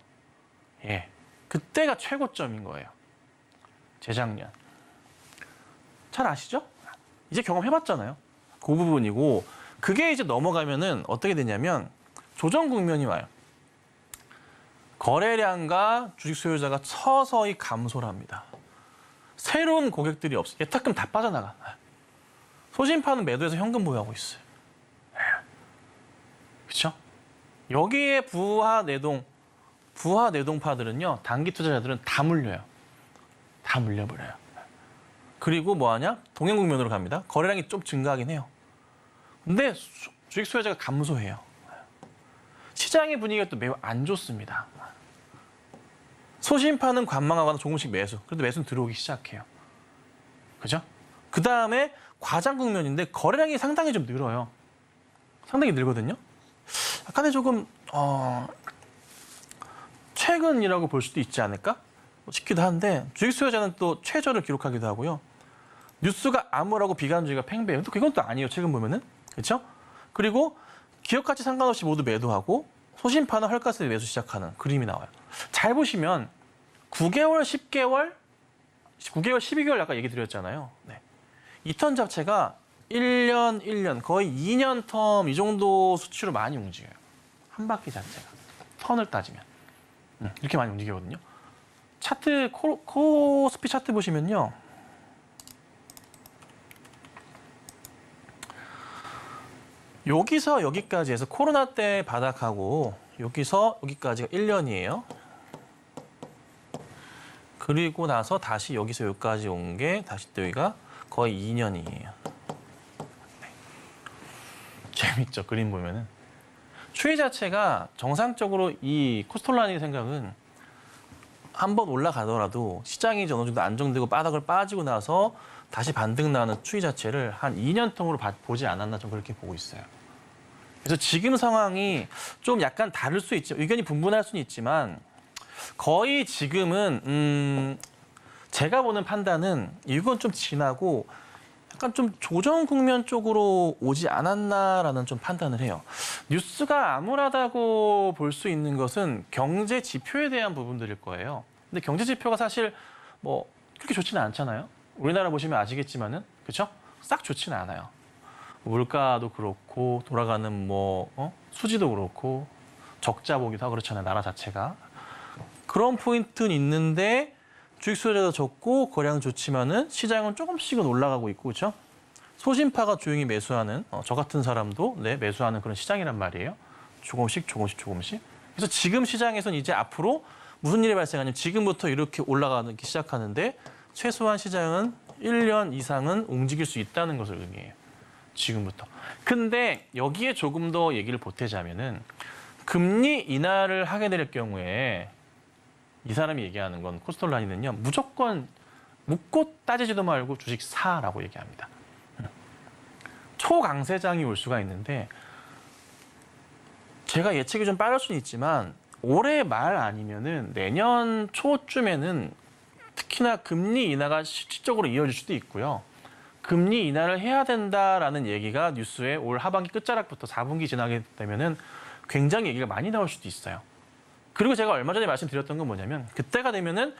예, 그때가 최고점인 거예요. 재작년. 잘 아시죠? 이제 경험해봤잖아요. 그 부분이고 그게 이제 넘어가면은 어떻게 되냐면 조정 국면이 와요. 거래량과 주식 소유자가 서서히 감소를 합니다. 새로운 고객들이 없어요. 예탁금 다 빠져나가. 소진파는 매도해서 현금 보유하고 있어요. 그렇죠? 여기에 부하 내동파들은요. 단기 투자자들은 다 물려요. 다 물려버려요. 그리고 뭐하냐? 동행 국면으로 갑니다. 거래량이 좀 증가하긴 해요. 근데 주식 소유자가 감소해요. 시장의 분위기가 또 매우 안 좋습니다. 소신파는 관망하거나 조금씩 매수. 그래도 매수는 들어오기 시작해요. 그죠? 그 다음에 과장 국면인데 거래량이 상당히 좀 늘어요. 상당히 늘거든요. 약간의 조금 최근이라고 볼 수도 있지 않을까 싶기도 한데 주식 수요자는 또 최저를 기록하기도 하고요. 뉴스가 암울하고 비관주의가 팽배해요. 또 그건 또 아니에요. 최근 보면은. 그렇죠? 그리고 기업 가치 상관없이 모두 매도하고 소신파는 헐값에 매수 시작하는 그림이 나와요. 잘 보시면 9개월, 10개월, 12개월 아까 얘기 드렸잖아요. 네. 이 턴 자체가 1년, 거의 2년 텀 이 정도 수치로 많이 움직여요. 한 바퀴 자체가. 턴을 따지면. 이렇게 많이 움직이거든요. 차트, 코스피 차트 보시면요. 여기서 여기까지 해서 코로나 때 바닥하고 여기서 여기까지가 1년이에요. 그리고 나서 다시 여기서 여기까지 온 게 다시 또 여기가 거의 2년이에요. 네. 재밌죠? 그림 보면은. 추이 자체가 정상적으로 이 코스톨라니 생각은 한번 올라가더라도 시장이 어느 정도 안정되고 바닥을 빠지고 나서 다시 반등 나는 추이 자체를 한 2년 통으로 보지 않았나 좀 그렇게 보고 있어요. 그래서 지금 상황이 좀 약간 다를 수 있죠. 의견이 분분할 수는 있지만 거의 지금은 제가 보는 판단은 이건 좀 지나고 약간 좀 조정 국면 쪽으로 오지 않았나라는 좀 판단을 해요. 뉴스가 암울하다고 볼 수 있는 것은 경제 지표에 대한 부분들일 거예요. 근데 경제 지표가 사실 뭐 그렇게 좋지는 않잖아요. 우리나라 보시면 아시겠지만은 그렇죠? 싹 좋지는 않아요. 물가도 그렇고 돌아가는 수지도 그렇고 적자 보기도 하고 그렇잖아요. 나라 자체가. 그런 포인트는 있는데 주식 수요자도 적고 거래량 좋지만은 시장은 조금씩은 올라가고 있고 그렇죠? 소신파가 조용히 매수하는 저 같은 사람도 매수하는 그런 시장이란 말이에요. 조금씩. 그래서 지금 시장에서는 이제 앞으로 무슨 일이 발생하냐면 지금부터 이렇게 올라가기 시작하는데 최소한 시장은 1년 이상은 움직일 수 있다는 것을 의미해요. 지금부터. 근데 여기에 조금 더 얘기를 보태자면은 금리 인하를 하게 될 경우에 이 사람이 얘기하는 건 코스톨라니는요. 무조건 묻고 따지지도 말고 주식 사라고 얘기합니다. 초강세장이 올 수가 있는데 제가 예측이 좀 빠를 수는 있지만 올해 말 아니면은 내년 초쯤에는 특히나 금리 인하가 실질적으로 이어질 수도 있고요. 금리 인하를 해야 된다라는 얘기가 뉴스에 올 하반기 끝자락부터 4분기 지나게 되면은 굉장히 얘기가 많이 나올 수도 있어요. 그리고 제가 얼마 전에 말씀드렸던 건 뭐냐면 그때가 되면은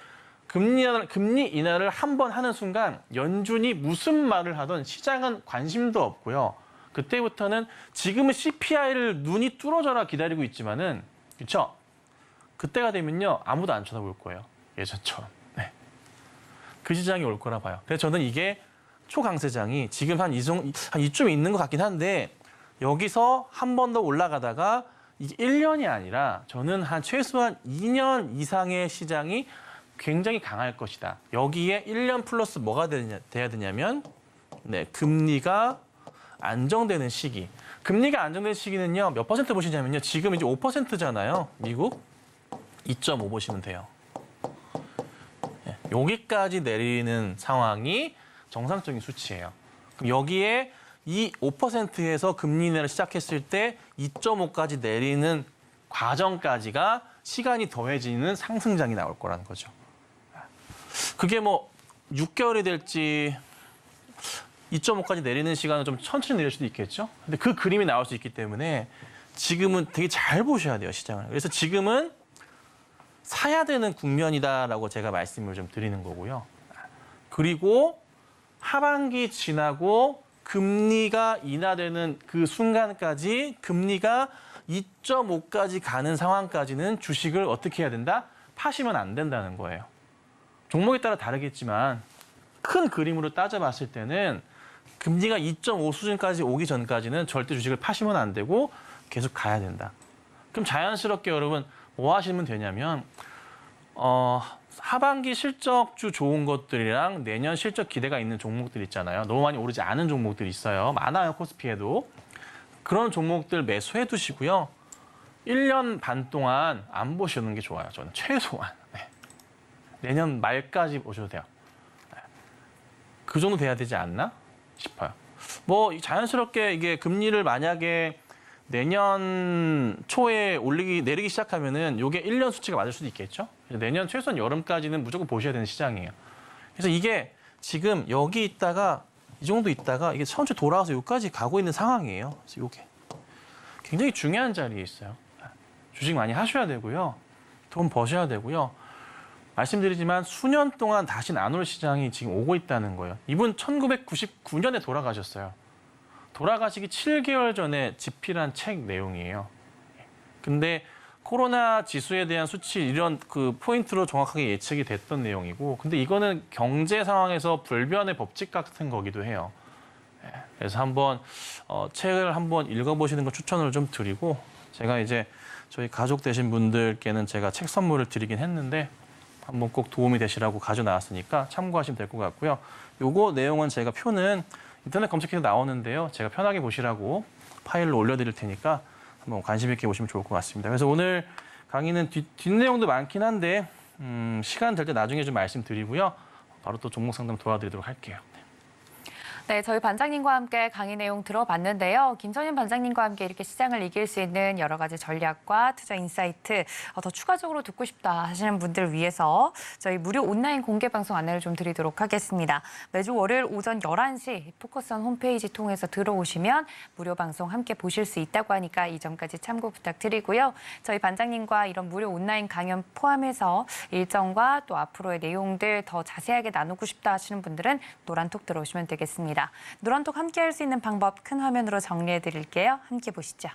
금리 인하를 한 번 하는 순간 연준이 무슨 말을 하든 시장은 관심도 없고요. 그때부터는 지금은 CPI를 눈이 뚫어져라 기다리고 있지만은 그렇죠? 그때가 되면요 아무도 안 쳐다볼 거예요. 예전처럼. 네. 그 시장이 올 거라 봐요. 그래서 저는 이게 초강세장이 지금 한 이쯤에 있는 것 같긴 한데 여기서 한 번 더 올라가다가 이게 1년이 아니라 저는 한 최소한 2년 이상의 시장이 굉장히 강할 것이다. 여기에 1년 플러스 뭐가 돼야 되냐면 금리가 안정되는 시기. 금리가 안정되는 시기는요. 몇 퍼센트 보시냐면요. 지금 이제 5%잖아요. 미국 2.5 보시면 돼요. 여기까지 내리는 상황이 정상적인 수치예요. 그럼 여기에 이 5%에서 금리 인하를 시작했을 때 2.5까지 내리는 과정까지가 시간이 더해지는 상승장이 나올 거라는 거죠. 그게 6개월이 될지 2.5까지 내리는 시간은 좀 천천히 내릴 수도 있겠죠. 근데 그 그림이 나올 수 있기 때문에 지금은 되게 잘 보셔야 돼요, 시장을. 그래서 지금은 사야 되는 국면이다라고 제가 말씀을 좀 드리는 거고요. 그리고 하반기 지나고 금리가 인하되는 그 순간까지 금리가 2.5까지 가는 상황까지는 주식을 어떻게 해야 된다? 파시면 안 된다는 거예요. 종목에 따라 다르겠지만 큰 그림으로 따져봤을 때는 금리가 2.5 수준까지 오기 전까지는 절대 주식을 파시면 안 되고 계속 가야 된다. 그럼 자연스럽게 여러분 뭐 하시면 되냐면 하반기 실적주 좋은 것들이랑 내년 실적 기대가 있는 종목들 있잖아요. 너무 많이 오르지 않은 종목들이 있어요. 많아요, 코스피에도. 그런 종목들 매수해 두시고요. 1년 반 동안 안 보시는 게 좋아요. 저는 최소한. 네. 내년 말까지 보셔도 돼요. 네. 그 정도 돼야 되지 않나 싶어요. 뭐 자연스럽게 이게 금리를 만약에 내년 초에 내리기 시작하면은 이게 1년 수치가 맞을 수도 있겠죠. 내년 최소한 여름까지는 무조건 보셔야 되는 시장이에요. 그래서 이게 지금 여기 있다가 이 정도 있다가 이게 천천히 돌아와서 여기까지 가고 있는 상황이에요. 그래서 이게 굉장히 중요한 자리에 있어요. 주식 많이 하셔야 되고요. 돈 버셔야 되고요. 말씀드리지만 수년 동안 다시는 안 올 시장이 지금 오고 있다는 거예요. 이분 1999년에 돌아가셨어요. 돌아가시기 7개월 전에 집필한 책 내용이에요. 근데 코로나 지수에 대한 수치 이런 그 포인트로 정확하게 예측이 됐던 내용이고, 근데 이거는 경제 상황에서 불변의 법칙 같은 거기도 해요. 그래서 한번 책을 한번 읽어보시는 걸 추천을 좀 드리고, 제가 이제 저희 가족 되신 분들께는 제가 책 선물을 드리긴 했는데 한번 꼭 도움이 되시라고 가져 나왔으니까 참고하시면 될 것 같고요. 요거 내용은 제가 표는 인터넷 검색해서 나오는데요. 제가 편하게 보시라고 파일로 올려드릴 테니까 한번 관심 있게 보시면 좋을 것 같습니다. 그래서 오늘 강의는 뒷내용도 많긴 한데 시간 될 때 나중에 좀 말씀드리고요. 바로 또 종목 상담 도와드리도록 할게요. 네, 저희 반장님과 함께 강의 내용 들어봤는데요. 김선현 반장님과 함께 이렇게 시장을 이길 수 있는 여러 가지 전략과 투자 인사이트 더 추가적으로 듣고 싶다 하시는 분들을 위해서 저희 무료 온라인 공개 방송 안내를 좀 드리도록 하겠습니다. 매주 월요일 오전 11시 포커스온 홈페이지 통해서 들어오시면 무료 방송 함께 보실 수 있다고 하니까 이 점까지 참고 부탁드리고요. 저희 반장님과 이런 무료 온라인 강연 포함해서 일정과 또 앞으로의 내용들 더 자세하게 나누고 싶다 하시는 분들은 노란톡 들어오시면 되겠습니다. 노란톡 함께 할 수 있는 방법 큰 화면으로 정리해 드릴게요. 함께 보시죠.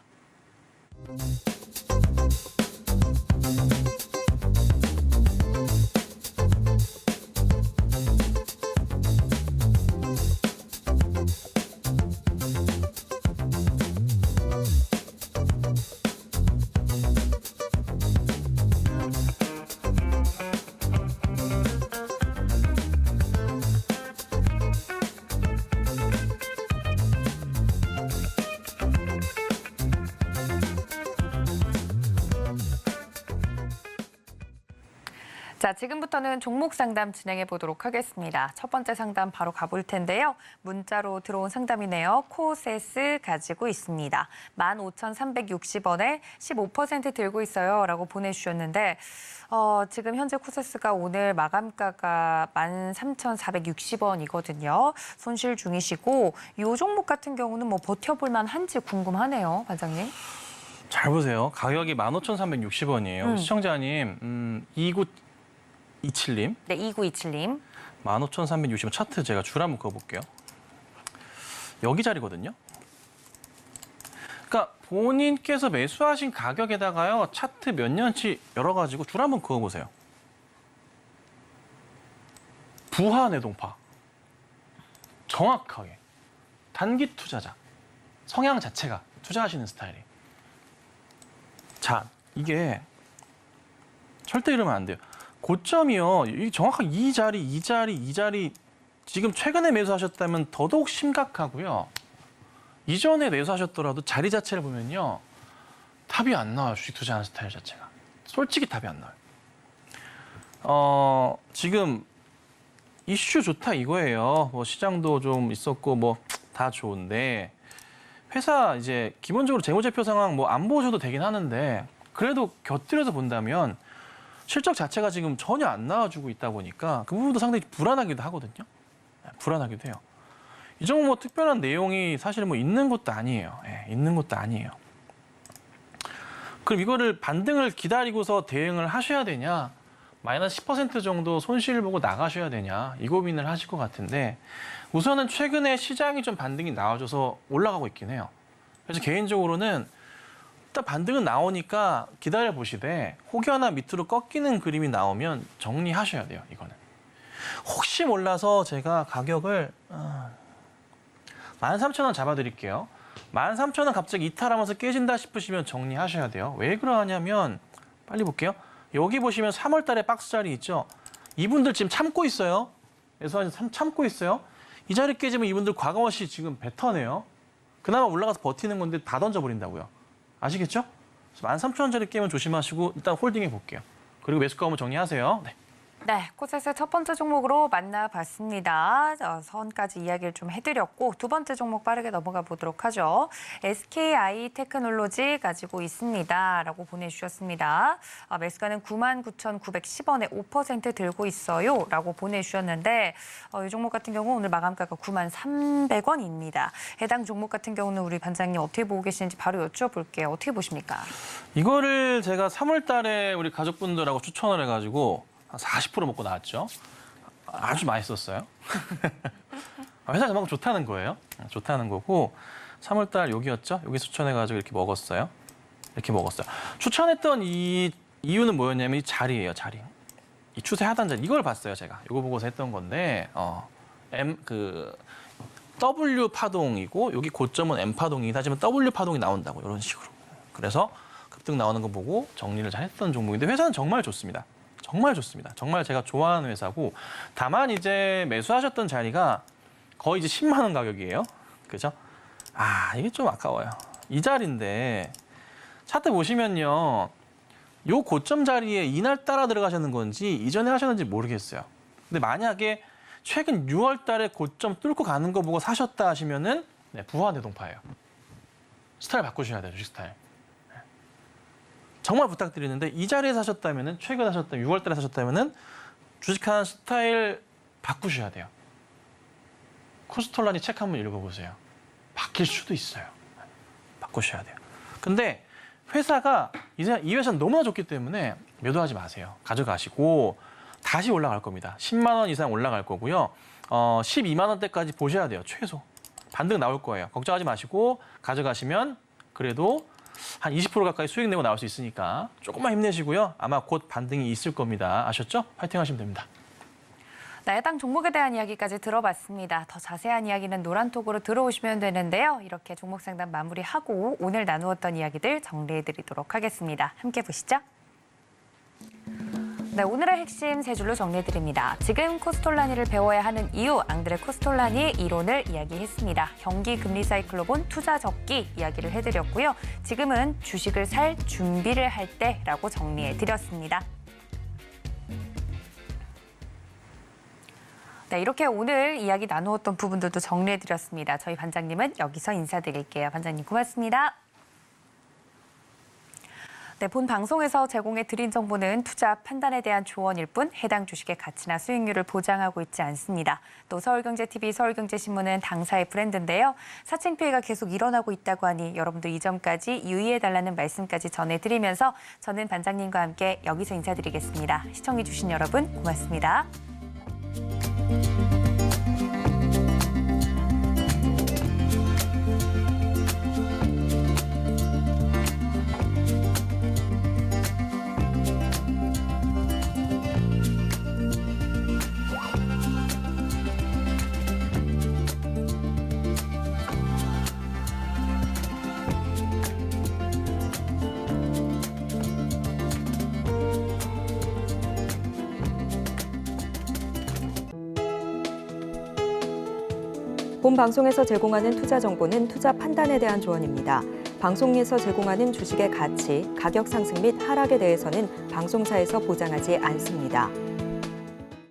자, 지금부터는 종목 상담 진행해 보도록 하겠습니다. 첫 번째 상담 바로 가볼 텐데요. 문자로 들어온 상담이네요. 코세스 가지고 있습니다. 15,360원에 15% 들고 있어요 라고 보내주셨는데 지금 현재 코세스가 오늘 마감가가 13,460원이거든요. 손실 중이시고 이 종목 같은 경우는 뭐 버텨볼 만한지 궁금하네요. 반장님. 잘 보세요. 가격이 15,360원이에요. 시청자님 2927님. 네, 2927님. 15,360원 차트 제가 줄 한번 그어볼게요. 여기 자리거든요. 그러니까 본인께서 매수하신 가격에다가요. 차트 몇 년치 열어가지고 줄 한번 그어보세요. 부하 내동파. 정확하게. 단기 투자자. 성향 자체가 투자하시는 스타일이. 자, 이게 절대 이러면 안 돼요. 고점이요. 정확하게 이 자리 지금 최근에 매수하셨다면 더더욱 심각하고요. 이전에 매수하셨더라도 자리 자체를 보면요. 답이 안 나와요. 주식 투자하는 스타일 자체가. 솔직히 답이 안 나와요. 지금 이슈 좋다 이거예요. 뭐 시장도 좀 있었고 뭐 다 좋은데 회사 이제 기본적으로 재무제표 상황 뭐 안 보셔도 되긴 하는데 그래도 곁들여서 본다면 실적 자체가 지금 전혀 안 나와주고 있다 보니까 그 부분도 상당히 불안하기도 하거든요. 불안하기도 해요. 이 종목 뭐 특별한 내용이 사실 뭐 있는 것도 아니에요. 있는 것도 아니에요. 그럼 이거를 반등을 기다리고서 대응을 하셔야 되냐? 마이너스 10% 정도 손실을 보고 나가셔야 되냐? 이 고민을 하실 것 같은데 우선은 최근에 시장이 좀 반등이 나와줘서 올라가고 있긴 해요. 그래서 개인적으로는 일단 반등은 나오니까 기다려 보시되 혹여나 밑으로 꺾이는 그림이 나오면 정리하셔야 돼요. 이거는. 혹시 몰라서 제가 가격을 13,000원 잡아드릴게요. 13,000원 갑자기 이탈하면서 깨진다 싶으시면 정리하셔야 돼요. 왜 그러냐면 빨리 볼게요. 여기 보시면 3월 달에 박스 자리 있죠. 이분들 지금 참고 있어요. 그래서 참고 있어요. 이 자리 깨지면 이분들 과감없이 지금 뱉어내요. 그나마 올라가서 버티는 건데 다 던져버린다고요. 아시겠죠? 13,000원짜리 깨면 조심하시고 일단 홀딩해 볼게요. 그리고 매수가 오면 정리하세요. 네. 네, 코스에서 첫 번째 종목으로 만나봤습니다. 선까지 이야기를 좀 해드렸고 두 번째 종목 빠르게 넘어가 보도록 하죠. SKI 테크놀로지 가지고 있습니다라고 보내주셨습니다. 매수가는 99,910원에 5% 들고 있어요라고 보내주셨는데 이 종목 같은 경우 오늘 마감가가 93,300원입니다. 해당 종목 같은 경우는 우리 반장님 어떻게 보고 계시는지 바로 여쭤볼게요. 어떻게 보십니까? 이거를 제가 3월 달에 우리 가족분들하고 추천을 해가지고 한 40% 먹고 나왔죠. 아주 맛있었어요. 회사가 그만큼 좋다는 거예요. 좋다는 거고 3월 달 여기였죠. 여기 추천해가지고 이렇게 먹었어요. 이렇게 먹었어요. 추천했던 이 이유는 뭐였냐면 이 자리예요. 자리. 이 추세 하단 자리. 이걸 봤어요. 제가. 이거 보고서 했던 건데 W 파동이고 여기 고점은 M 파동이다. 하지만 W 파동이 나온다고 이런 식으로. 그래서 급등 나오는 거 보고 정리를 잘 했던 종목인데 회사는 정말 좋습니다. 정말 좋습니다. 정말 제가 좋아하는 회사고 다만 이제 매수하셨던 자리가 거의 이제 10만 원 가격이에요. 그죠? 이게 좀 아까워요. 이 자리인데 차트 보시면요. 요 고점 자리에 이날 따라 들어가셨는 건지 이전에 하셨는지 모르겠어요. 근데 만약에 최근 6월 달에 고점 뚫고 가는 거 보고 사셨다 하시면은 부화 대동파예요. 스타일 바꾸셔야 돼요. 주식 스타일. 정말 부탁드리는데 이 자리에 사셨다면은 최근 하셨다면 6월 달에 사셨다면은 주식하는 스타일 바꾸셔야 돼요. 코스톨라니 책 한번 읽어보세요. 바뀔 수도 있어요. 바꾸셔야 돼요. 근데 회사가 이 회사는 너무나 좋기 때문에 매도하지 마세요. 가져가시고 다시 올라갈 겁니다. 10만 원 이상 올라갈 거고요. 12만 원대까지 보셔야 돼요. 최소. 반등 나올 거예요. 걱정하지 마시고 가져가시면 그래도 한 20% 가까이 수익 내고 나올 수 있으니까 조금만 힘내시고요. 아마 곧 반등이 있을 겁니다. 아셨죠? 파이팅 하시면 됩니다. 네, 해당 종목에 대한 이야기까지 들어봤습니다. 더 자세한 이야기는 노란톡으로 들어오시면 되는데요. 이렇게 종목 상담 마무리하고 오늘 나누었던 이야기들 정리해드리도록 하겠습니다. 함께 보시죠. 네, 오늘의 핵심 세 줄로 정리해드립니다. 지금 코스톨라니를 배워야 하는 이유, 앙드레 코스톨라니의 이론을 이야기했습니다. 경기 금리 사이클로 본 투자 적기 이야기를 해드렸고요. 지금은 주식을 살 준비를 할 때라고 정리해드렸습니다. 네, 이렇게 오늘 이야기 나누었던 부분들도 정리해드렸습니다. 저희 반장님은 여기서 인사드릴게요. 반장님 고맙습니다. 네, 본 방송에서 제공해드린 정보는 투자 판단에 대한 조언일 뿐 해당 주식의 가치나 수익률을 보장하고 있지 않습니다. 또 서울경제TV, 서울경제신문은 당사의 브랜드인데요. 사칭 피해가 계속 일어나고 있다고 하니 여러분들 이 점까지 유의해달라는 말씀까지 전해드리면서 저는 반장님과 함께 여기서 인사드리겠습니다. 시청해주신 여러분 고맙습니다. 본 방송에서 제공하는 투자 정보는 투자 판단에 대한 조언입니다. 방송에서 제공하는 주식의 가치, 가격 상승 및 하락에 대해서는 방송사에서 보장하지 않습니다.